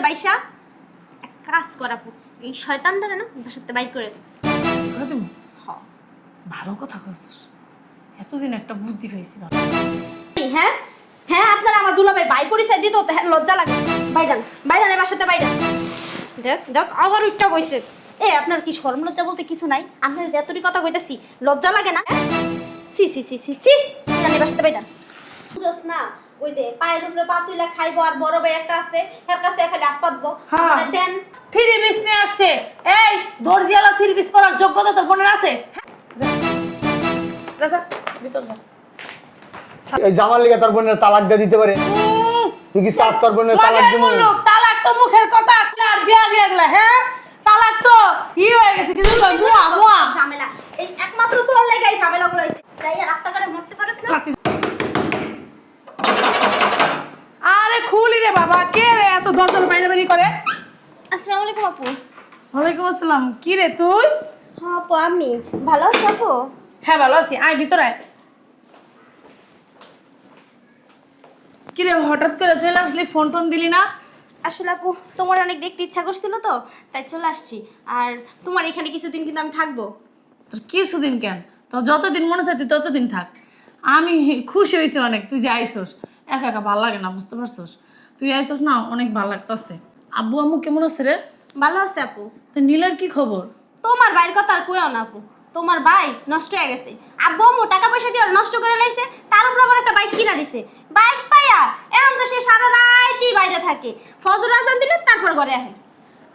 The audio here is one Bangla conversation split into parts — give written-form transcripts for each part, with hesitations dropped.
বাইসা এক কাজ করাবো, এই শয়তানটারে না বাসাতে বাইর করে দেব। তুমি হ্যাঁ ভালো কথা কইছিস, এতদিন একটা বুদ্ধি পেয়েছি। হ্যাঁ হ্যাঁ, আপনারা আমার দুলাভাই ভাই পরিচয় দিত তো লজ্জা লাগে। বাইরান বাইরান এ বাসাতে বাইরান। দেখ দেখ আবার উঠটা বইছে। এ আপনার কি শরম লজ্জা বলতে কিছু নাই? আপনার যে এতটি কথা কইতাছি লজ্জা লাগে না? সি সি সি সি সি, বাইরান এ বাসাতে বাইরান। বুঝছ না, ওই যে পায়ের উপরে পা তুইলা খাইবো, আর বড় ভাই একটা আছে এর কাছে খালি হাত পাতবো। হ্যাঁ। দেন থ্রি পিস নিয়ে আসছে। এই দর্জিওয়ালা থ্রি পিস পরার যোগ্যতা তোর বোনের আছে? যা যা ভিতর যা। এই জামার লেগে তোর বোনের তালাক দিয়ে দিতে পারে। তুই কি চাস তোর বোনের তালাক দিব? তালাক তো মুখের কথা, আর দিয়া দিয়া গেলা। হ্যাঁ তালাক তো ই হয়ে গেছে, কিন্তু মুয়া মুয়া ঝামেলা এই একমাত্র তোর লাগাই ঝামেলা গুলো হইছে। তাই রাস্তাঘাটে মরতে পারিস না। আরে খুলি রে বাবা, কে রে এত দরজাল বাইরে বাইরে করে? আসসালামু আলাইকুম আপু। ওয়ালাইকুম আসসালাম। কি রে তুই? হ্যাঁ আপু, আমি ভালো আছি আপু? হ্যাঁ ভালো আছি, আয় ভিতরে আয়। কি রে হঠাৎ করে চলে আসলি, ফোন টোন দিলি না? আসলে আপু তোমার অনেক দেখতে ইচ্ছা করছিল তো তাই চলে আসছি। আর তোমার এখানে কিছুদিন কিন্তু আমি থাকবো। তোর কিছুদিন কেন, তোর যতদিন মনে চাই তুই ততদিন থাক। আমি খুশি হয়েছি অনেক তুই যে আইসোস। একা একা ভালো লাগে না, বুঝতে পারছোস? তুই আইসোস না, অনেক ভালো লাগতেছে। আব্বু আম্মু কেমন আছে রে? ভালো আছে আপু। তো নীলার কি খবর? তোমার ভাইয়ের কথা আর কইও না আপু, তোমার ভাই নষ্ট হয়ে গেছে। আব্বু আম্মু টাকা পয়সা দিয়ে ওর নষ্ট করে লাইছে, তার উপর আবার একটা বাইক কিনা দিছে। বাইক পাইয়া এরকম তো সে সারা রাতই বাইরে থাকে, ফজর আজান দিলে তারপর ঘরে আসে।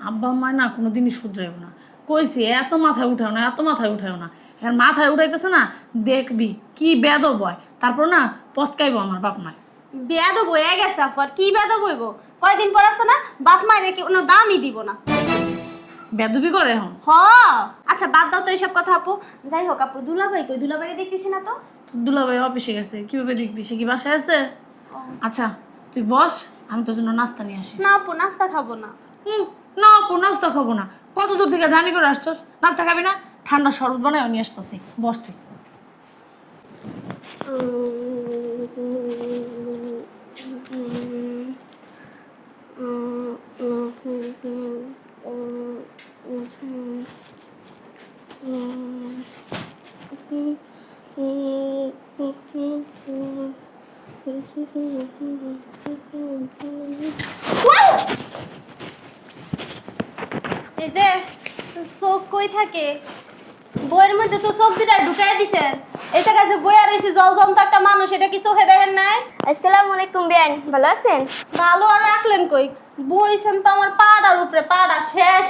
আব্বা আম্মা না কোনোদিনই শুধরাইব না, কইছি এত মাথায় উঠাও না, এত মাথায় উঠাও না। আর মাথায় উঠাইতেছে না, দেখবি কি বেদব হয়, তারপর না পস্কাইব আমার বাপ মা। বেয়াদ বয়ে গেছে আপু, আর কি বেয়াদ বইব? কয়দিন পর আছে না বাপ মায়ের কোনো দামই দিব না। বেদবি করে এখন। হ আচ্ছা বাদ দাও তো এইসব কথা আপু। যাই হোক আপু, দুলাভাই কই? দুলাভাই দেখতেছি না তো। দুলাভাই অফিসে গেছে, কিভাবে দেখবি? সে কি বাসায় আছে? আচ্ছা তুই বস, আমি তোর জন্য নাস্তা নিয়ে আসি। না আপু, নাস্তা খাবো না। না আপু নাস্তা খাবো না, কত দূর থেকে জানি করে আসছস, নাস্তা খাবি না? ঠান্ডা শরবত বানায় নিয়ে আসতেছি, বস তুই। এই যে চোখ কই থাকে? বইয়ের মধ্যে তো চোখ দুটা ঢুকাই দিছেন। এটা কাছে বইয়া রয়েছে জলজন্ত একটা মানুষ, এটা কি চোখে দেখেন নাই? আসসালামু আলাইকুম বেন, ভালো আছেন? ভালো আর রাখলেন কই? বইছেন তো আমার পাড়ার উপরে, পাড়া শেষ।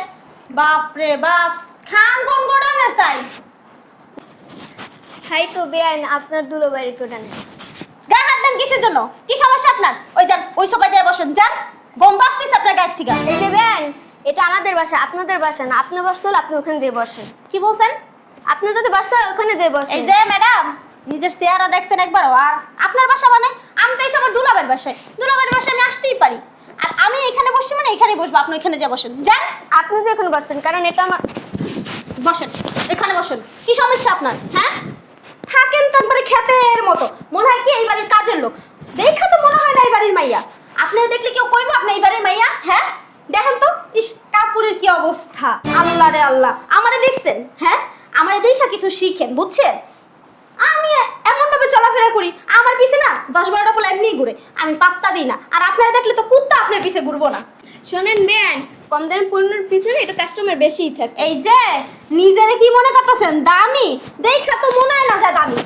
বাপ রে বাপ, খান কোন গোডাউনের চাই? হাই তো বেন, আপনার দুলোবাড়ি কোটান। গায়ে হাত দেন কিসের জন্য? কি সমস্যা আপনার? ওই যান, ওই সোফায় যায় বসেন, যান। গন্ধ আসতেছে আপনার গায়ের থেকে। এই যে বেন, এটা আমাদের বাসা, আপনাদের বাসা না। আপনি বসতে হলে আপনি ওখানে যেয়ে বসেন। কি বলছেন? আপনি যদি বসতে হয় ওখানে যেয়ে বসেন। এই যে ম্যাডাম, নিজের চেহারা দেখছেন একবারও? আর আপনার বাসা মানে? আমি তো এসে আমার দুলাবের বাসায়, দুলাবের বাসায় আমি আসতেই পারি। আর আমি এখানে বসছি মানে এখানেই বসবো, আপনি ওইখানে যা বসেন, যান। আপনি যে ওখানে বসেন, কারণ এটা আমার। বসেন, এখানে বসেন। কি সমস্যা আপনার? হ্যাঁ থাকেন তো একবারে ক্ষেতের মতো, মনে হয় কি এই বাড়ির কাজের লোক। দেখা তো মনে হয় না এই বাড়ির মাইয়া। আপনারা দেখলে কেউ কইবো আপনি এই বাড়ির মাইয়া? হ্যাঁ দেখেন তো, ইস কাপুরের কি অবস্থা। আল্লাহ রে আল্লাহ, আমারে দেখছেন? হ্যাঁ আমারে দেখা কিছু শিখেন, বুঝছেন? আমি এমন ভাবে চলাফেরা করি, আমার পিছে না 10-12টা পোলা এমনিই ঘুরে, আমি পাত্তা দিই না। আর আপনারা দেখলে তো কুত্তা আপনার পিছে ঘুরবো না। শোনেন বেন, কম দামের পণ্যের পিছনে একটু কাস্টমার বেশিই থাকে। এই যে নিজেরে কি মনে করতেছেন দামি? দেখা তো মনে হয় না যা দামি।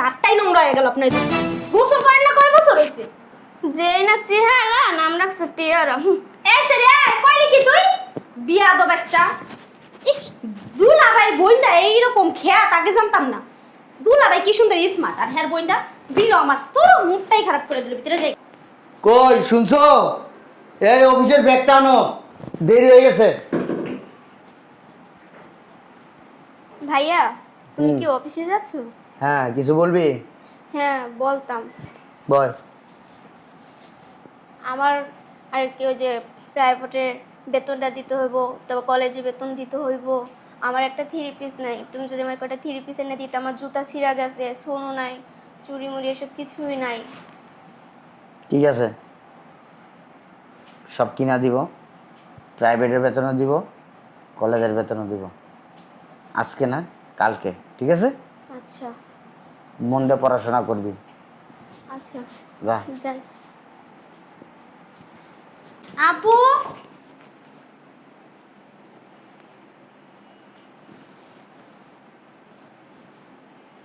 হাতটাই নোংরা হয়ে গেল আপনার। গোসল করেন না কয় বছর হয়েছে? যে না চেহারা, নাম রাখছে পেয়ারা। এই সে রে, কইলি কি তুই? বিয়াদব একটা। ইস, দুলাভাই বোনটা এইরকম খেয়াত আগে জানতাম না। দুলাভাই কি সুন্দর স্মার্ট, আর হ্যার বোনটা দিল আমার তোর মুখটাই খারাপ করে দিল। ভিতরে যাই। কই শুনছো? এই অফিসের ব্যাগটা আনো, দেরি হয়ে গেছে। ভাইয়া, তুমি কি অফিসে যাচ্ছ? হ্যাঁ কিছু বলবি? হ্যাঁ বলতাম। বল। আমার আর কি ওই যে প্রাইভেটের বেতনটা দিতে হইব, তারপর কলেজে বেতন দিতে হইব। আমার একটা থ্রি পিস নাই, তুমি যদি আমার একটা থ্রি পিস এনে দিতে। আমার জুতা ছিঁড়া গেছে, সোনো নাই, চুড়ি মুড়ি এসব কিছুই নাই। ঠিক আছে, সব কিনা দিব, প্রাইভেটের বেতনও দিব, কলেজের বেতনও দিব। আজকে না, কালকে, ঠিক আছে? আচ্ছা মন দিয়ে পড়াশোনা করবি। আচ্ছা যা। যাই। আপু,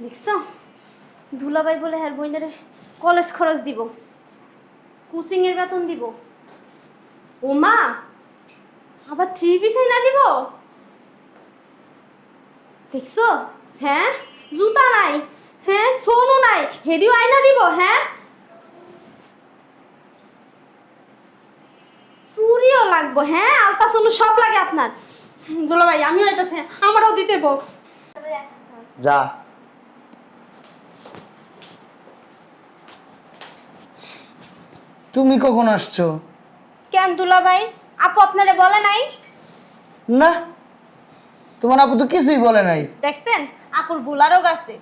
দেখছো দুলাভাই বলে হ্যার বইনারে কলেজ খরচ দিব, কোচিং এর বেতন দিব, ও মা আবার 3 পিসই না দিব। দেখছো? হ্যাঁ, জুতা নাই, হ্যাঁ সোনু নাই, হেডিও আয়না দিব, হ্যাঁ চুরিও লাগবো, হ্যাঁ আলতা সোনু সব লাগে আপনার। দুলাভাই আমিও আইতাছি, আমারও দিতে বল। যা। তুমি কখন আসছো? কেন দুলাভাই, আপু আপনারে বলে নাই? না, তোমার আপু তো কিছুই বলে নাই। দেখছেন আপুর বুলারও গেছে,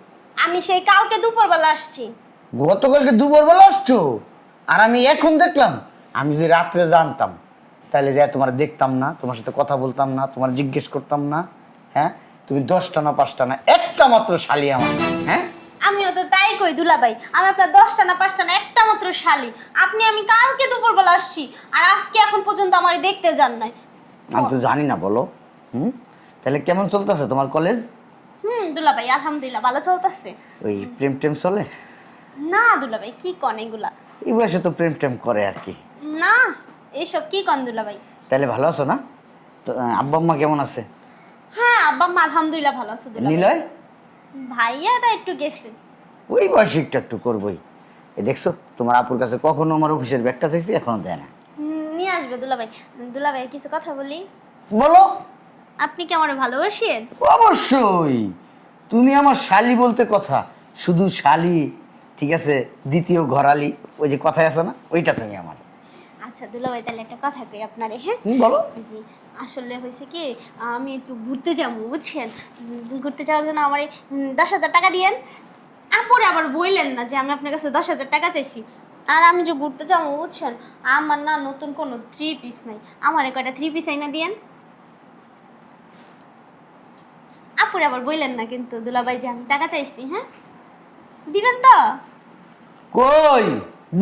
আমি সেই কালকে দুপুরবেলা আসছি। গতকালকে দুপুর বেলা আসছো, আর আমি এখন দেখলাম। আমি যদি রাত্রে জানতাম তাহলে যে তোমার দেখতাম না, তোমার সাথে কথা বলতাম না, তোমার জিজ্ঞেস করতাম না। হ্যাঁ, তুমি 10টা না 5টা না, একটা মাত্র শালি আমার। হ্যাঁ, আমিও তো তাই কই দুলাভাই, আমি আপনার 10টা না 5টা না, একটা মাত্র শালি। আমি কালকে দুপুরবেলা আসছি, আর আজকে এখন পর্যন্ত আমারে দেখতে যান নাই। আমি তো জানি না, বলো। তাহলে কেমন চলতেছে তোমার কলেজ? দুলাভাই আলহামদুলিল্লাহ ভালো চলতেছে। ওই প্রেম টেম চলে? না দুলাভাই কি কন এগুলা? এই বয়সে তো প্রেম টেম করে আর কি। না এইসব কি কন দুলাভাই? তাহলে ভালো আছো না? তো আব্বা আম্মা কেমন আছে? হ্যাঁ আব্বা আম্মা আলহামদুলিল্লাহ ভালো আছে দুলাভাই। নিলয়? ভাইয়াটা একটু গেছে। ওই বয়সে একটু একটু করবোই। এই দেখছো, তোমার আপুর কাছে কখনো আমার অফিসের ব্যাগটা চাইছি, এখনো দেয় না। নিয়ে আসবে দুলাভাই। দুলাভাই কিছু কথা বলি। বলো। আপনি কি আমার ভালোবাসেন? অবশ্যই, তুমি আমার শালি বলতে কথা, শুধু শালি, ঠিক আছে? দ্বিতীয় ঘরালি, ওই যে কথায় আছে না, ওইটা তুমি আমার। আচ্ছা দুলাভাই তাহলে একটা কথা কই আপনারে। হ্যাঁ বলো। জি, আসলে হয়েছে কি, আমি একটু ঘুরতে যাবো বুঝছেন। ঘুরতে যাওয়ার জন্য আমার 10,000 টাকা দিয়েন। আপরে আবার বললেন না যে আমি আপনার কাছে 10,000 টাকা চাইছি। আর আমি যে ঘুরতে যাবো বুঝছেন, আমার না নতুন কোনো 3 পিস নাই, আমার কয়টা 3 পিস আইনা দিয়েন। আপরে আবার বললেন না কিন্তু দুলাভাই যে আমি টাকা চাইছি। হ্যাঁ দিবেন তো? কই,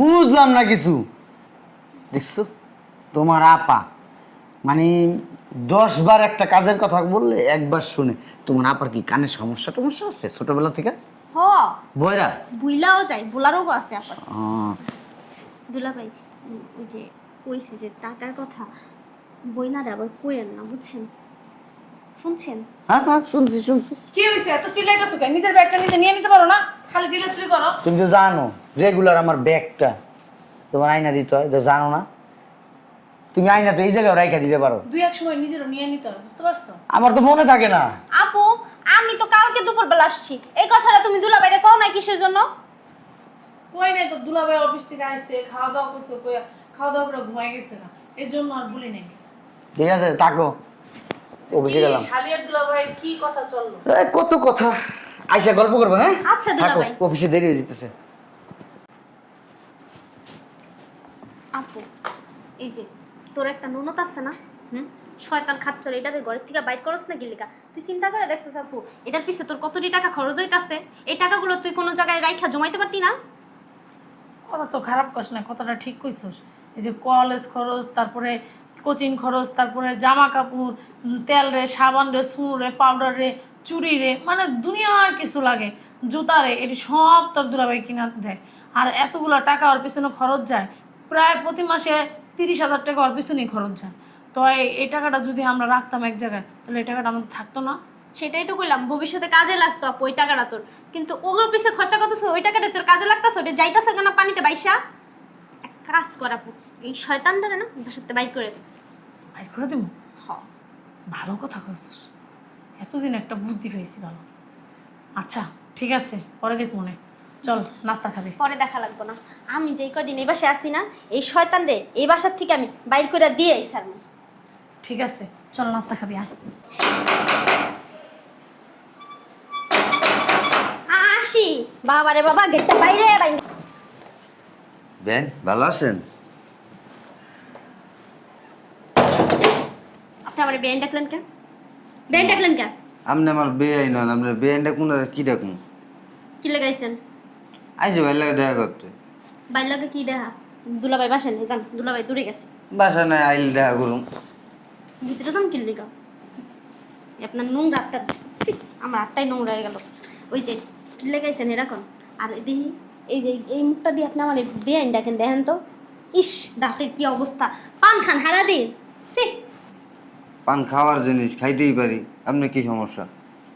বুঝলাম না কিছু। দেখছো, তোমার আপা মানে 10 বার একটা কাজের কথা বললে একবার শুনে। তোমার আপার কি কানে সমস্যা টমস্যা আছে ছোটবেলা থেকে? হ, বয়রা বুইলাও যায়, বুলারও আছে আপনার। ও, দুলাভাই ওই যে কইছি যে টাকার কথা, বইনারে আবার কইেন না বুঝছেন, শুনছেন? হ্যাঁ হ্যাঁ, শুনছি শুনছি। কি হয়েছে এত চিল্লাইতেছো কেন? নিজের ব্যাগটা নিজে নিয়ে নিতে পারো না? খালি চিল্লাচিল্লি করো। তুমি তো জানো রেগুলার আমার ব্যাগটা তোমার আয়না দিতে হয়, তো জানো না? তুমি আয়না তো এই জায়গায় রাইখা দিতে পারো। দুই এক সময় নিজেরও নিয়ে নিতে হয়, বুঝতে পারছো? আমার তো মনে থাকে না। আপু আমি তো কালকে দুপুরবেলা আসছি, এই কথাটা তুমি দুলাভাইরে কও না কিসের জন্য? কই নাই তো, দুলাভাই অফিস থেকে আসছে, খাওয়া দাওয়া করছে, খাওয়া দাওয়া করে ঘুমাই গেছে না, এর জন্য আর বলি নাই। ঠিক আছে, থাকো, অফিসে গেলাম। শালিয়ার দুলাভাইয়ের কি কথা চললো? কত কথা, আইসা গল্প করবো। হ্যাঁ আচ্ছা থাকো, দুলাভাই। অফিসে দেরি হয়ে যেতেছে। আপু এই যে তোর একটা ননদ আছে না, শয়তান খাচ্চর, এটারে ঘরের থেকে বাইর করস না গিলিকা? তুই চিন্তা করে দেখছিস আপু, এটার পিছে তোর কতটি টাকা খরচ হইতাছে? এই টাকাগুলো তুই কোনো জায়গায় রাইখা জমাইতে পারতি না? কথা তো খারাপ কস না, কথাটা ঠিক কইছস। এই যে কলেজ খরচ, তারপরে কোচিং খরচ, তারপরে জামা কাপড়, তেল রে, সাবান রে, চুন রে, পাউডার রে, চুড়ি রে, মানে দুনিয়ার কিছু লাগে, জুতা রে, এটি সব তোর দুলাভাই কিনা দেয়। আর এতগুলো টাকা ওর পিছনে খরচ যায়, প্রায় প্রতি মাসে 30,000 টাকা ওর পিছনেই খরচ যায়। তো এই টাকাটা যদি আমরা রাখতাম এক জায়গায়, তাহলে এই টাকাটা আমাদের থাকতো না। সেটাই তো কইলাম, ভবিষ্যতে কাজে লাগতো আপু ওই টাকাটা তোর, কিন্তু ওগুলোর পিছে খরচা করতেছে, ওই টাকাটা তোর কাজে লাগতেছে, ওটা যাইতাছে কেন পানিতে বাইসা? এক কাজ কর আপু, এই শয়তানটারে না বাসাতে বাইর করে দে। বাইর করে দেবো? ভালো কথা কইছিস, এতদিন একটা বুদ্ধি পেয়েছি, ভালো। আচ্ছা ঠিক আছে, পরে দেখ মনে। চল নাস্তা খাবি। পরে দেখা লাগবো না, আমি যেই কদিন এই বাসায় আসি না, এই শয়তান রে এই বাসার থেকে আমি বাইর করে দিয়ে আইসার। ঠিক আছে, চল নাস্তা খাবি, আয়। আসি। বাবারে বাবা, গেটটা বাইরে বাইরে। বেন, ভালো আছেন? আপনি আমার বেআইন ডাকলেন কেন? বেআইন ডাকলেন কেন? আপনি আমার বেআই নন, আপনার বেআইন ডাকুন আর কি ডাকুন? কি লাগাইছেন? আইসে ভাই লাগে দেখা করতে। বাইর লগে কি দেখা? দুলাভাই বাসেন যান, দুলাভাই দূরে গেছে। বাসা নাই আইলে দেখা করুন। ভিতরে যান কিনলি গা। আপনার নোংরা হাতটা, ছি, আমার হাতটাই নোংরা হয়ে গেল। ওই যে কি লাগাইছেন এরকম? আর দেখি এই যে এই মুখটা দিয়ে আপনি আমার বেআইন ডাকেন, দেখেন তো। ইস, দাঁতের কি অবস্থা! পান খান হারা দিন। ছি, পান খাওয়ার জিনিস খাইতেই পারি, আপনার কি সমস্যা?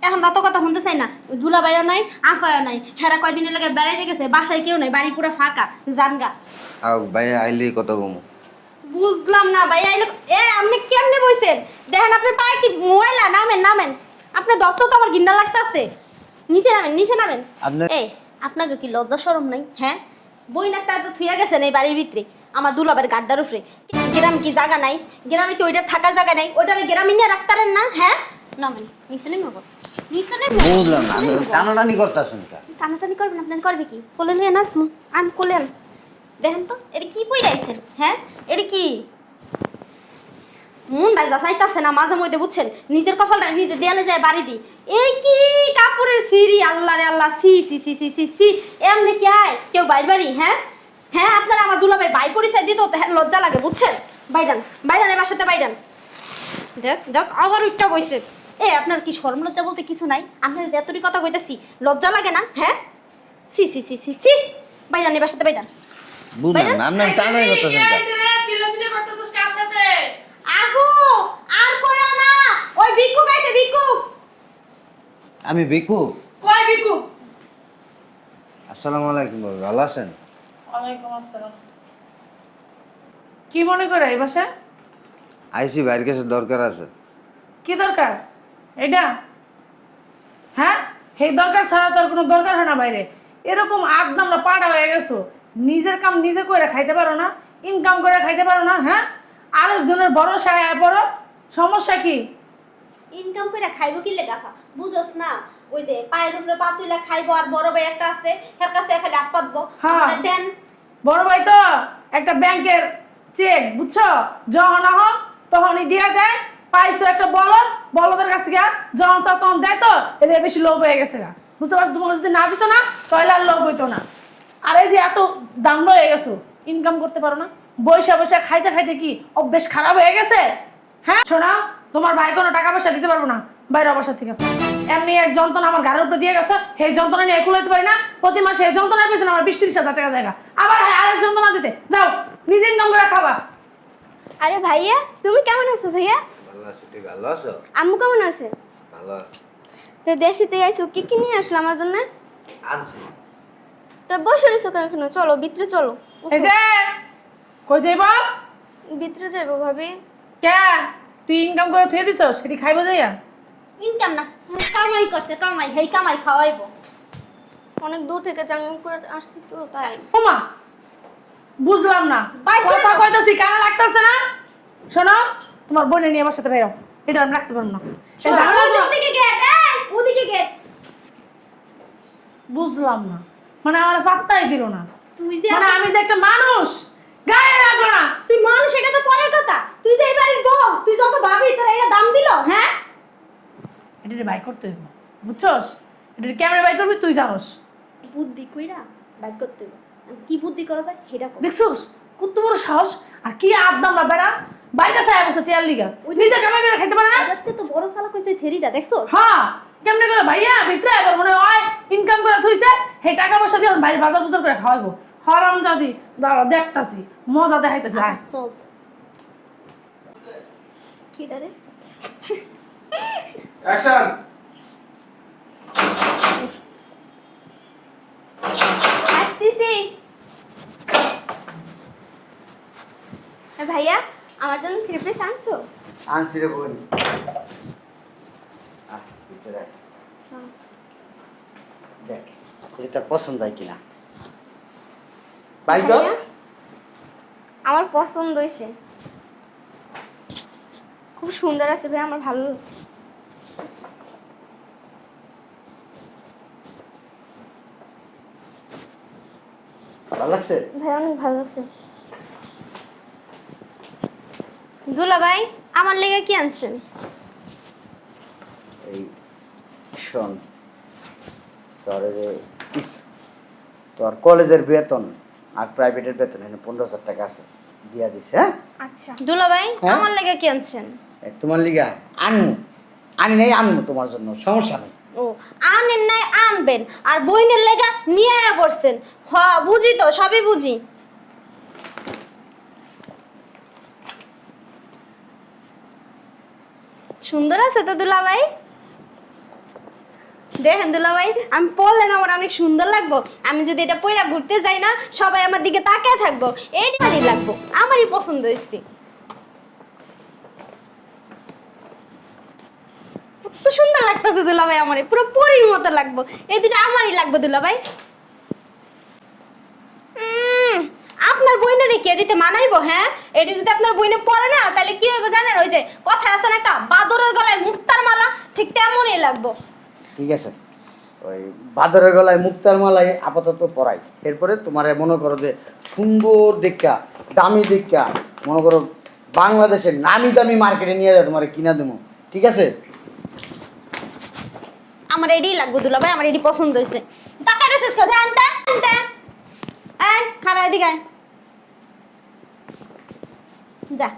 এখন অত কথা শুনতে চাই না। ওই দুলাভাইও নাই, আফায়ও নাই। হেরা কয়দিনের লাগে বেড়াইতে গেছে, বাসায় কেউ নাই, বাড়ি পুরো ফাঁকা। জানগা। আও ভাই আইলেই কত কমো। বুঝলাম না ভাই, আইলে আপনি কেমনে বইছেন? দেখেন আপনার পায়ে কি ময়লা। নামেন নামেন, আপনি দত্ত তো আমার গিন্ডা লাগতাছে। নিচে নামেন, নিচে নামেন। আপনার এই আপনাকে কি লজ্জা শরম নাই? হ্যাঁ, বই নাকটা তো থুইয়া গেছেন এই বাড়ির ভিতরে আমার দুলাবের গাড্ডার উপরে। গ্রাম কি জায়গা নাই? গ্রামে কি ওইটা থাকার জায়গা নাই? ওইটা গ্রামে নিয়ে রাখতারেন না? হ্যাঁ, নামেন, নিচে নেমে নিচে নেমে। বুঝলাম না, আপনি টানাটানি করতেছেন কে? টানাটানি করবেন? আপনার করবে কি? কোলে নিয়ে নাচমু, আন কোলে আন। দেখেন তো এটা কি পই রাইছেন? হ্যাঁ, এটা কি মন রাজা চাইতাছে না মাঝে মধ্যে, বুঝছেন? নিজের কপালটা নিজে দেয়ালে যায় বাড়ি দি। এই কি কাপড়ের সিঁড়ি! আল্লাহ রে আল্লাহ, সি সি সি সি সি সি। এমনি কি আয় কেউ বাইর বাড়ি? হ্যাঁ হ্যাঁ, আপনারা আমার দুলাভাই বাই পরিচয় দিত লজ্জা লাগে, বুঝছেন? বাইরান বাইরান, এবার সাথে বাইরান। দেখ দেখ আবার উঠটা বইছে। এ আপনার কি শরম লজ্জা বলতে কিছু নাই? আপনার যে এতটি কথা কইতাছি, লজ্জা লাগে না? হ্যাঁ, সি সি সি সি সি। বাইরান, এবার সাথে বাইরান। বুঝলাম না, আপনার টানাই করতেছেন কে? চিল্লাচিল্লি করতেছিস কার সাথে? আহু আর কইও না, ওই ভিক্ষুক আইছে, ভিক্ষুক। আমি ভিক্ষু। কয় বিকু? আসসালামু আলাইকুম, বাবা ভালো আছেন? ওয়ালাইকুম আসসালাম। কি মনে করে এই বাসা? আইসি বাইরের কাছে দরকার আছে। কি দরকার এটা? হ্যাঁ, এই দরকার ছাড়া তো আর কোনো দরকার হয় না বাইরে। এরকম একদম পাড়া হয়ে গেছো, নিজের কাম নিজে করে খাইতে পারো না, ইনকাম করে খাইতে পারো না। হ্যাঁ, আরেকজনের ভরসায় পড়ো, সমস্যা কি? ইনকাম করে খাইবো কি লেগা? বুঝোস না, ওই যে পায়ের উপরে পা তুইলা খাইবো, আর বড় ভাই একটা আছে, এর কাছে খালি হাত পাতবো। হ্যাঁ। মানে দেন। বড় ভাই তো একটা ব্যাংকের চেক, বুঝছো? যখন হোক তখনই দিয়ে দেয়। পাইছো একটা বলদ, বলদের কাছ থেকে যখন চাও তখন দেয়, তো এটা বেশি লোভ হয়ে গেছে গা, বুঝতে পারছো? তোমাকে যদি না দিত না তাহলে আর লোভ হইতো না। আর এই যে এত দাম হয়ে গেছো, ইনকাম করতে পারো না, বৈশা বৈশা খাইতে খাইতে কি অভ্যেস খারাপ হয়ে গেছে? হ্যাঁ শোনা, তোমার ভাই কোনো টাকা পয়সা দিতে পারবো না বাইরে অবস্থা থেকে। এমনি এক যন্ত্রণা আমার গাড়ির উপরে দিয়ে গেছে, সেই যন্ত্রণা নিয়ে কুলাইতে পারি না। প্রতি মাসে এই যন্ত্রণার পেছনে আমার 20-30 হাজার টাকা জায়গা, আবার আরেক যন্ত্রণা দিতে যাও, নিজে ইনকাম করে খাওয়া। আরে ভাইয়া, তুমি কেমন আছো ভাইয়া? ভালো আছো, তুই ভালো আছো? আম্মু কেমন আছে? ভালো আছো। তো দেশিতে আইসো, কি কি নিয়ে আসলো আমার জন্য? আনছি। তো বসে রইছো কেন? চলো ভিতরে চলো। এই যে কই যাইব? ভিতরে যাইবো ভাবি। কে তুই ইনকাম করে থুয়ে দিছ, সেটি খাইবো যাইয়া? ইনকাম না, কামাই করছে, কামাই, হেই কামাই খাওয়াইবো। অনেক দূর থেকে চাং করে আসছি তো তাই। ওমা, বুঝলাম না, বাইরে কথা যাও। কইতাছি কানে লাগতাছে না? শোনো, তোমার বোনে নিয়ে আমার সাথে বেরো, এটা আমি রাখতে পারবো না। এই ঝামেলা করো। ওদিকে গেট, এই ওদিকে গেট। বুঝলাম না, মানে আমার পাত্তাই দিল না। তুই যে মানে আমি যে একটা মানুষ, গায়ে লাগলো না। তুই মানুষ, এটা তো পরের কথা। তুই যে এই বাড়ির বউ, তুই যত ভাবি তোর এটা দাম দিল? হ্যাঁ, এটা বাই করতে হইব, বুঝছস? এটা ক্যামেরা বাই করবি, তুই জানোস। বুদ্ধি কইরা বাইর করতে হবে। কি বুদ্ধি করা যায় সেটা কর। দেখছস কত বড় সাহস! আর কি আদম না বেড়া, বাইরে ছায়া বসে টিয়ার লিগা নিজে কামাই করে খাইতে পারে না। আজকে তো বড় সালা কইছে ছেড়িটা, দেখছো? হ্যাঁ, কেমনে করে ভাইয়া ভিতরে এবার মনে হয় ইনকাম করে থইছে, হে টাকা পয়সা দিয়ে ভাই বাজার বুজার করে খাওয়াইবো। হারাম জাদি, দাঁড়া দেখতাছি, মজা দেখাইতেছি। আয় চল। কি দারে? অ্যাকশন। আসতেছি। ভাইয়া, আমার জন্য 3 পিস আনছো? আনছি রে বোন। ভিতরে আয়। দেখ এটা পছন্দ হয় কিনা। ভাই তো ভাইয়া, আমার পছন্দ হয়েছে, খুব সুন্দর আছে ভাই, আমার ভালো। ভালো লাগছে? ভাই অনেক ভালো লাগছে। দুলা ভাই, আমার লেগে কি আনছেন? এই শোন, তোর যে তোর কলেজের বেতন আর প্রাইভেটের বেতন এখানে 15,000 টাকা আছে, দিয়া দিছে। হ্যাঁ আচ্ছা দুলাভাই হ্যাঁ? আমার লেগে কি আনছেন? তোমার লিগা আনি নাই, আনবো তোমার জন্য, সমস্যা নেই। ও আনেন নাই আনবেন, আর বইনের লেগা নিয়ে আয়া পড়ছেন। হ্যাঁ বুঝি তো, সবই বুঝি। সুন্দর আছে তো দুলাভাই, দেখেন দুলাভাই আমি পরলে না আমার অনেক সুন্দর লাগবো। আমি যদি এটা পইরা ঘুরতে যাই না, সবাই আমার দিকে তাকিয়ে থাকবো, এইটাই লাগবো, আমারই পছন্দ হয়েছে। কত সুন্দর লাগতেছে দুলাভাই, আমারই পুরো পরীর মতো লাগবো। এই দুটো আমারই লাগবে দুলাভাই। আপনার বইনেরে কি এটিতে মানাইবো? হ্যাঁ, এটি যদি আপনার বইনে পড়ে না, তাহলে কি হইব জানেন? ওই যে কথা আছে না একটা, বাদরের গলায় মুক্তার মালা, ঠিক তেমনই লাগবো। ঠিক আছে, ওই বাদরের গলায় মুক্তার মালাই আপাতত পরাই, এরপরে তোমার মনে করো যে সুন্দর দেখা, দামি দেখা, মনে করো বাংলাদেশের নামি দামি মার্কেটে নিয়ে যায় তোমার কিনা দেবো। ঠিক আছে? আমার এটাই লাগবে দুলাভাই, আমার এটি পছন্দ হয়েছে। টাকা রেসেস করে আনতে আনতে এই খারাপ এদিকে আয়। যা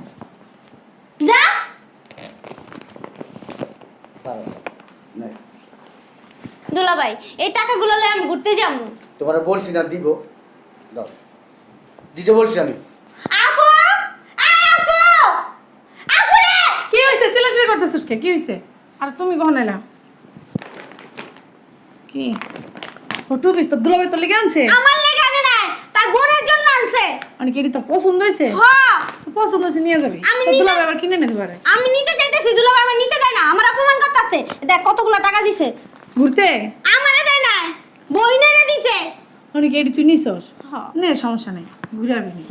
যা। দুলাভাই এই টাকাগুলো লয়ে আমি ঘুরতে যাবো। তোমার বলছি না দিব, দাও, দিতে বলছি আমি। আপু আপু আপু রে, কি হয়েছে? চিল্লাচিল্লি করতেছিস কে? কি হয়েছে? আর তুমি কখন এলা? কি ফটো পিস তো দুলাভাই তো লিখে আনছে? আমার লেগে আনে নাই, তার বোনের জন্য আনছে। মানে কি তো পছন্দ হয়েছে? হ্যাঁ পছন্দ হয়েছে নিয়ে যাবি, আমি তো নিতে- দুলাভাই আবার কিনে নিতে পারে। আমি নিতে চাইতেছি, দুলাভাই আমার নিতে দেয় না, আমার অপমান করতেছে। দেখ কতগুলো টাকা দিছে, ঘুরতে আমারে দেয় না, বইনেরে দিছে। মানে কি এটি তুই নিছস? হ্যাঁ। নে সমস্যা নেই, ঘুরে আবি নি।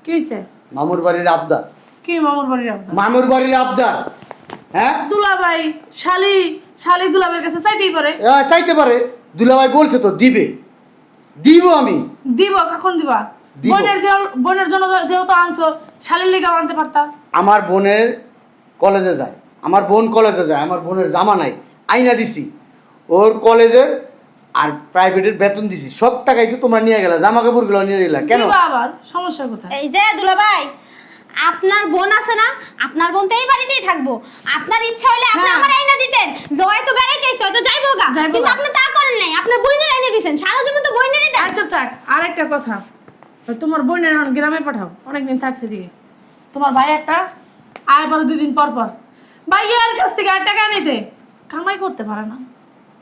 কি হয়েছে? মামুর বাড়ির আবদার, কি মামুর বাড়ির আবদার? মামুর বাড়ির আবদার। হ্যাঁ, দুলাভাই শালি শালি দুলাভাইয়ের কাছে চাইতেই পারে। চাইতে পারে, দুলাভাই বলছে তো দিবে, দিব আমি। দিব, কখন দিবা? দিব। বোনের জন্য যেহেতু আনছো, শালির লেগাও আনতে পারতা। আমার বোনের কলেজে যায়, আমার বোন কলেজে যায়, আমার বোনের জামা নাই, আইনা দিছি, ওর কলেজের আর প্রাইভেটের বেতন দিছি, সব টাকাই তো তোমরা নিয়ে গেলা, জামা কাপড়গুলো নিয়ে গেলা কেন? দিবা আবার, সমস্যা কোথায়? এই যে দুলাভাই, আপনার বোন আছে না, আপনার বোন তো এই বাড়িতেই থাকবো। আপনার ইচ্ছা হলে আপনি হ্যাঁ। আমার আইনা দিতেন, জয় তো বেড়ে গেছে, হয়তো যাইবো গা, যাইবো কিন্তু গা। আপনি তা করেন নাই, আপনার বোনের আইনা দিবেন, সারা জীবন তো বোনেরই দেন। আচ্ছা থাক, আরেকটা কথা, তোমার বোনের এখন গ্রামে পাঠাও, অনেকদিন থাকছে দিকে। তোমার ভাই একটা আয় পরে 2 দিন পর পর ভাইয়ার কাছ থেকে আর টাকা নিতে, কামাই করতে পারে না।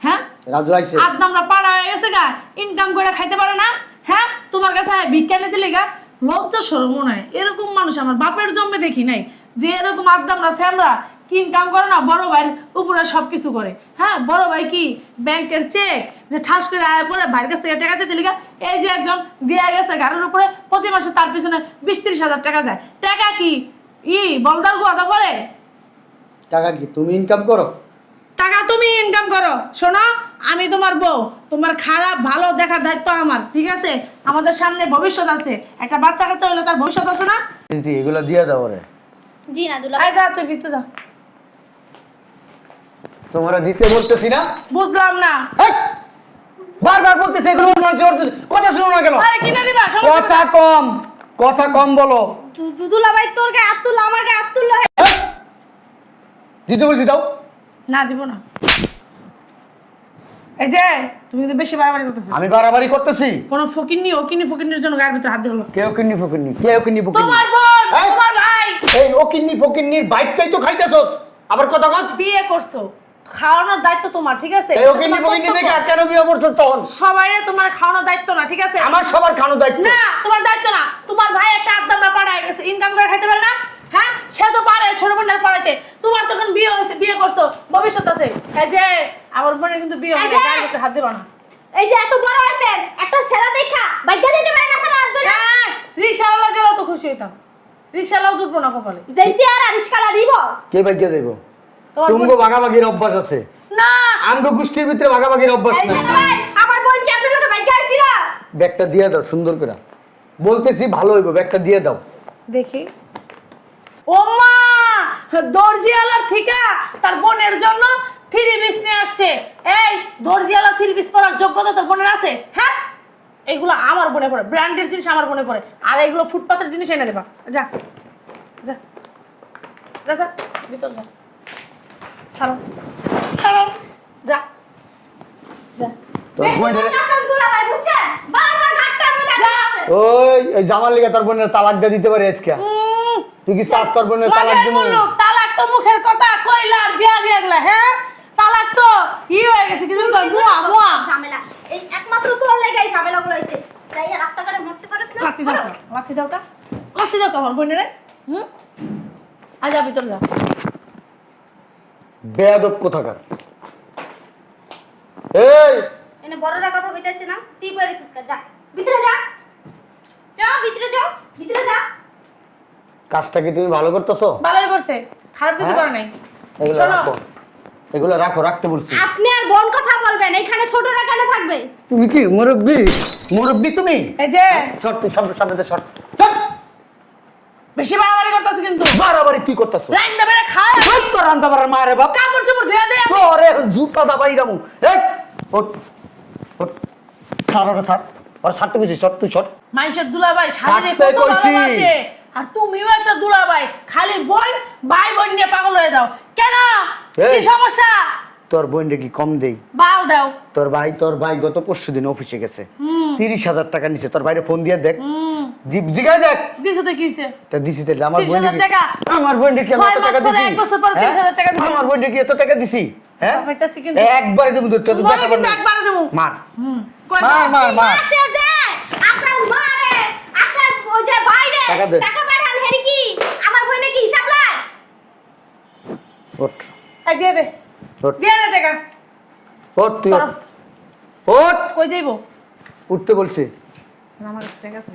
হ্যাঁ, রাজু আইছে, আদনামরা পাড়া হয়ে গেছে গা, ইনকাম করে খাইতে পারে না। হ্যাঁ, তোমার কাছে ভিক্ষা নিতে লেগা লজ্জা শরম নাই। এরকম মানুষ আমার বাপের জন্মে দেখি নাই, যে এরকম আদনামরা স্যামরা ইনকাম করে না, বড় ভাইয়ের উপরে সবকিছু করে। হ্যাঁ, বড় ভাই কি ব্যাংকের চেক যে ঠাস করে আয় পরে ভাইয়ের কাছ থেকে টাকা চাইতে লেগা, এই যে একজন দিয়ে গেছে গাড়ির উপরে, প্রতি মাসে তার পিছনে 20-30 হাজার টাকা যায়। টাকা কি বলদার গোয়াদা পরে? টাকা কি তুমি ইনকাম করো? টাকা তুমি ইনকাম করো। শোনো, আমি তোমার বউ, তোমার খারাপ ভালো দেখার দায়িত্ব আমার। ঠিক আছে? আমাদের সামনে ভবিষ্যৎ আছে, একটা বাচ্চা কাচ্চা হলে তার ভবিষ্যৎ আছে না? দিদি এগুলো দিয়ে দাও রে। জি না দুলাভাই, আয় যা, তুই দিতে যা। তোমরা দিতে বলতেছি না? বুঝলাম না। এই, বারবার বলতেছে এগুলো কথা শুনো না কেন? আরে কিনে দিবা, সমস্যা কথা কোথায়? কম, কথা কম বলো। দুলাভাই তোর গায়ে হাত তুললো, আমার গায়ে হাত তুললো। এই, দিতে বলছি দাও। না দিব না। এই যে তুমি কিন্তু বেশি বাড়াবাড়ি করতেছো। আমি বাড়াবাড়ি করতেছি? কোন ফকিন্নি ওকিন্নি ফকিন্নির জন্য গায়ের ভিতরে হাত দিলো। কেউ কিন্নি ফকিন্নি, কেউ কিন্নি ফকিন্নি? তোমার বোন, এই, তোমার ভাই এই ও কিন্নি ফকিন্নির বাইকটাই তো খাইতেছস, আবার কথা কস। বিয়ে করছো, খাওয়ানোর দায়িত্ব তোমার। ঠিক আছে? এই ও কিন্নি ফকিন্নি দেখে কেন বিয়ে করছস তখন? সবাইরে তোমার খাওয়ানোর দায়িত্ব না। ঠিক আছে? আমার সবার খানো দায়িত্ব। না, তোমার দায়িত্ব না। তোমার ভাই একটা আদ্দামরা পাড়ায় গেছে, ইনকাম করে খাইতে পারে না। হ্যাঁ, সে তো পারে ছোট বোনের পাড়াইতে। তোমার তখন বিয়ে হয়েছে, বিয়ে করছো, ভবিষ্যৎ আছে। এই যে আমার বোনের কিন্তু বিয়ে হয় এই যে! না, গায়ের ভিতরে হাত দিবা না। এই যে এত বড় আছেন, একটা ছেলে দেখা বাইকা দিতে পারে না, সারা হাত ধরে। রিক্সাওয়ালা গেলেও তো খুশি হইতাম, রিক্সাওয়ালাও জুটবো না কপালে। যেইতে আর আরিশকালা দিব। কে বাইকে দেব? তোমার তুমগো ভাগাভাগির অভ্যাস আছে, না, আমগো গোষ্ঠীর ভিতরে ভাগাভাগির অভ্যাস এই নাই। দুলাভাই, আমার বোন কি আপনার লোকে বাইকা আইছিল? ব্যাগটা দিয়ে দাও সুন্দর করে, বলতেছি ভালো হইব, ব্যাগটা দিয়ে দাও। দেখি। ও মা, দর্জিওয়ালার ঠিকা তার বোনের জন্য 3 পিস নিয়ে আসছে। এই দর্জিওয়ালা 3 পিস পরার যোগ্যতা তোর বোনের আছে? হ্যাঁ, এগুলো আমার বোনে পড়ে, ব্র্যান্ডের জিনিস আমার বোনে পড়ে, আর এগুলো ফুটপাতের জিনিস এনে দেবা। যা যা যা যা, ভিতর যা, ছাড়ো ছাড়ো, যা যা। তোর বোনের দুলাভাই বুঝছেন, বারবার ঘাটটার মধ্যে আছে। ওই জামার লিগে তোর বোনের তালাক দিয়ে দিতে পারে আজকে। তুই কি চাস তোর বোনের তালাক মাগের দিব? মুলুক, তালাক তো মুখের কথা কইলা আর দিয়া দিয়া গেলা। হ্যাঁ, তালাক তো হয়ে গেছে, কিন্তু মুয়া মুয়া ঝামেলা এই একমাত্র তোর লাগাই ঝামেলা গুলাইছে। তাই রাস্তাঘাটে মরতে পারিস না। লাথি দাও, লাথি দাও, লাথি দাও আমার বোনের। আজ ভিতর যা। বেয়াদব কোথাকার। এই এনে বড়রা কথা কইতাছিস না, তুই কইছিস কা? যা ভিতরে যা, যা ভিতরে যাও, ভিতরে যা। কাজটা কি তুমি ভালো করতেছো? ভালোই করছে, খারাপ কিছু করে নাই। এগুলো শোনো। রাখো, এগুলো রাখো, রাখতে বলছি। আপনি আর বোন কথা বলবেন, এখানে ছোটরা কেন থাকবে? তুমি কি মুরব্বি? মুরব্বি তুমি? এই যে শর্ট, তুই সামনে শর্ট। চল। বেশি বাড়াবাড়ি করতেছ কিন্তু। বাড়াবাড়ি কি করতেছো? লাইন দেবে না, খায় তো রান্তা বাড়ার মায়ের বাপ। কাপড় চোপড় ধুয়ে দে। ওরে জুতা দাবাই দামু। এই ওঠ ওঠ, ছাড় ওরে ছাড়, ওরে ছাড়তে গেছিস, শর্ট তুই শর্ট। মানুষের দুলাভাই শাড়ি থাকতে কত কইছি। ভালোবাসে, আর তুমিও একটা দুলাভাই, খালি বোন ভাই বোন নিয়ে পাগল হয়ে যাও কেন? কি এই। সমস্যা? তোর বোনটা কি কম দেই? বাল দাও। তোর ভাই গত পরশুদিন অফিসে গেছে, হুম 30,000 টাকা নিছে। তোর বাইরে ফোন দিয়ে দেখ, হুম জিগায় দেখ। দিছো তো কি হইছে? তা দিছি তাহলে আমার 30,000 বোন টাকা? আমার বোনটা কি আমি 6 এত মাস টাকা পরে, দিছি? 1 বছর পরে 30,000 টাকা দিছি। আমার বোনটা কি এত টাকা দিছি? হ্যাঁ, পাইতাছি কিন্তু। একবারে দেবো তোর মনে কিন্তু একবার দেবো। মার হুম কই মার মার মার। আসে যে আপনার মারে, আপনার ওই যে বাইরে টাকা দে। টাকা পাঠান হেরি কি? আমার বইনে কি হিসাব লাই? ওঠ এই দিয়ে দে, ওঠ দিয়ে দে টাকা। ওঠ, তুই ওঠ। ওঠ, কই যাইবো? উঠতে বলছি। আমার কাছে টাকা আছে।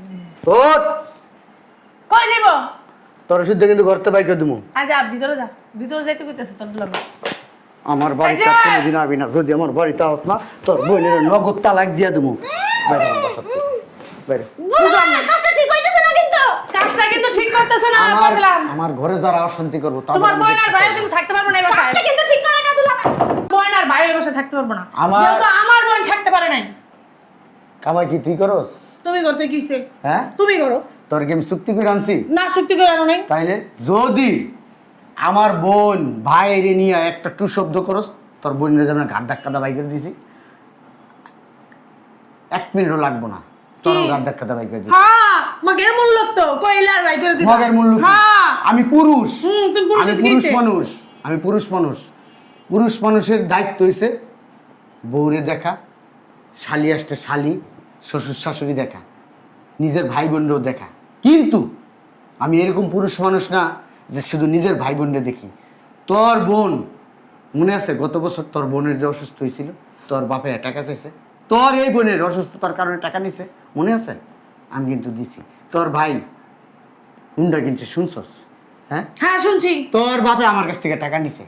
ওঠ, কই যাইবো? তোর ওষুধ কিন্তু ঘরতে বাইকে দিমু। যা ভিতরে যা, ভিতরে যাইতে কইতাছে তোর দুলাভাই। আমার বাড়িতে এই যে! কোনোদিন আবি না, যদি আমার বাড়িতে আস না তোর বোনের নগদ তালাক দিয়ে দেবো। বাইরে আমার বাসা থেকে, বাইরে। বুঝলাম না, কাজটা ঠিক হইতেছে না কিন্তু। কাজটা কিন্তু ঠিক করতেছ না, আমার বললাম। আমার ঘরে যারা অশান্তি করবো তাদের তোমার আমি বোন আর দেখতে ভাই পারবো কিন্তু না। থাকতে পারবো না এই বাসায়। কাজটা কিন্তু ঠিক করে না দুলাভাই। বোন আর ভাই এই বাসায় থাকতে পারবো না। আমার- যেহেতু আমার বোন থাকতে পারে নাই। কামাই কি তুই করস? তুমি করতে কিছে? হ্যাঁ, তুমি করো তোর কি আমি চুক্তি করে আনছি? না, চুক্তি করে আনো নাই। তাইলে যদি আমার বোন ভাইরে নিয়ে একটা টু শব্দ করস, তোর বোনের যেমন ঘাট ধাক্কা দা বাইক করে দিছি, 1 মিনিটও লাগবো না, তোর কি? ঘাট ধাক্কা দা বাইক করে দিছি। হ্যাঁ, মগের মূল্য তো কইলার ভাই করে দিবা। মগের মূল্য কি? হ্যাঁ, আমি পুরুষ, তুমি পুরুষ আমি হইতে পুরুষ কিছে? মানুষ, আমি পুরুষ মানুষ। পুরুষ মানুষের দায়িত্ব হইছে বউরে দেখা, শালি আসতে শালি, শ্বশুর শাশুড়ি দেখা, নিজের ভাই বোনরেও দেখা। কিন্তু আমি এরকম পুরুষ মানুষ না যে শুধু নিজের ভাই বোনরে দেখি। তোর বোন মনে আছে গত বছর তোর বোনের যে অসুস্থ হয়েছিল, তোর বাপে টাকা চাইছে, তোর এই বোনের অসুস্থতার কারণে টাকা নিছে, মনে আছে? আমি কিন্তু দিছি। তোর ভাই হুন্ডা কিনছে, শুনছস? হ্যাঁ, হ্যাঁ শুনছি। তোর বাপে আমার কাছ থেকে টাকা নিছে,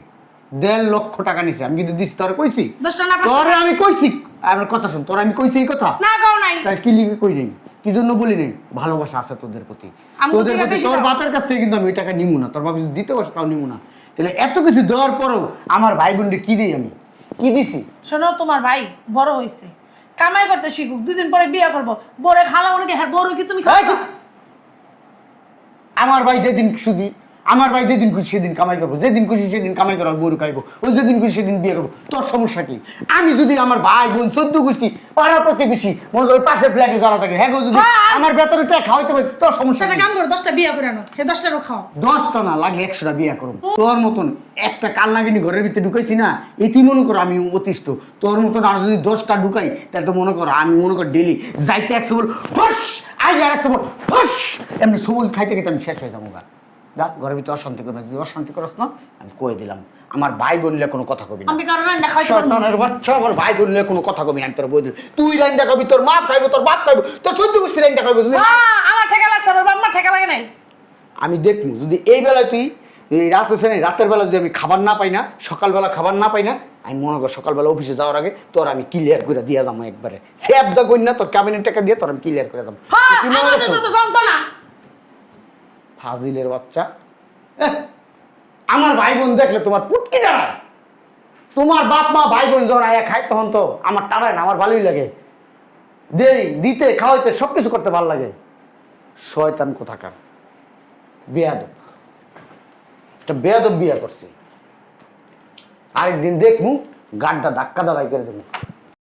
1.5 লক্ষ টাকা নিছে, আমি কিন্তু দিছি। তোর কইছি? 10 টাকা না 5 তোরে টাকা? আমি কইছি, আমার কথা শুন, তোর আমি কইছি এই কথা? না কও নাই। তার কি লিখে কই নেই, কি জন্য বলি নেই? ভালোবাসা আছে তোদের প্রতি, আমি তোদের তোকে প্রতি। বেশি তোর দাও। বাপের কাছ থেকে কিন্তু আমি ওই টাকা নিমু না, তোর বাপ যদি দিতে বসে তাও নিমু না। তাহলে এত কিছু দেওয়ার পরেও আমার ভাই বোনকে কি দিই আমি? কি দিছি? শোনো, তোমার ভাই বড় হইছে, কামাই করতে শিখুক, 2 দিন পরে বিয়ে করবো। বড়ে খালা অনেকে, হ্যাঁ বড় কি তুমি এই খাও? চুপ! আমার ভাই যেদিন খুশি, আমার ভাই যেদিন খুশি সেদিন কামাই করবো, যেদিন খুশি সেদিন কামাই করার বউ খাইবো, ওই যেদিন খুশি সেদিন বিয়ে করবো। তোর সমস্যা কি? আমি যদি আমার ভাই বোন 14 গোষ্ঠী পাড়া প্রতিবেশী মনে করো পাশে ফ্ল্যাটে যারা থাকে, হ্যাঁ গো, যদি হ্যাঁ। আমার বেতনে টাকা খাওয়াইতে পারি, তোর সমস্যা একটা কি? কাম করো, 10টা বিয়ে করে আনো, হে 10টারও খাও। 10টা না লাগলে 100টা বিয়ে করবো। তোর মতন একটা কান্নাগিনি ঘরের ভিতরে ঢুকাইছি না, এটি মনে করো আমি অতিষ্ঠ। তোর মতন আর যদি 10টা ঢুকাই তাহলে তো মনে করো আমি মনে করো ডেলি যাইতে 100 বল ফস, আজ আর 100 বল ফস, এমনি সবল খাইতে খাইতে আমি শেষ হয়ে যাবো গা। যা, ঘরের ভিতরে অশান্তি করবে, যদি অশান্তি করস না আমি কয়ে দিলাম, আমার ভাই বোনলে কোনো কথা কবি না। আমি কারণ রান্না খাইতে পারবো না। শয়তানের বাচ্চা, আমার ভাই বোনলে কোনো কথা কবি না, আমি তোর বই দিল। তুই রাইন দেখাবি, তোর মা খাইবো, তোর বাপ খাইবো, তোর 14 গোষ্ঠী রাইন দেখাবো। যদি হ্যাঁ, আমার ঠেকা লাগছে, আমার বাপ মা ঠেকা লাগে নাই। আমি দেখবো যদি এই বেলায় তুই এই রাত হচ্ছে না, রাতের বেলা যদি আমি খাবার না পাই না, সকালবেলা খাবার না পাই না, আমি মনে কর সকালবেলা অফিসে যাওয়ার আগে তোর আমি ক্লিয়ার করে দিয়ে যাবো একবারে। সেফ দা কই না, তোর ক্যাবিনেট টাকা দিয়ে তোর আমি ক্লিয়ার করে যাবো। হ্যাঁ, কি মনে আমার করছো? তো যন্ত্রণা। ফাজিলের বাচ্চা। আমার ভাই বোন দেখলে তোমার পুটকি দাঁড়ায়। তোমার বাপ মা ভাই বোন যখন আয়া খায় তখন তো আমার টানায় না, আমার ভালোই লাগে। দেই দিতে খাওয়াইতে সব কিছু করতে ভালো লাগে। শয়তান কোথাকার, বেয়াদব, একটা বেয়াদব বিয়া করছি। আরেকদিন দেখমু গাড্ডা ধাক্কা দাবাই করে দেবো।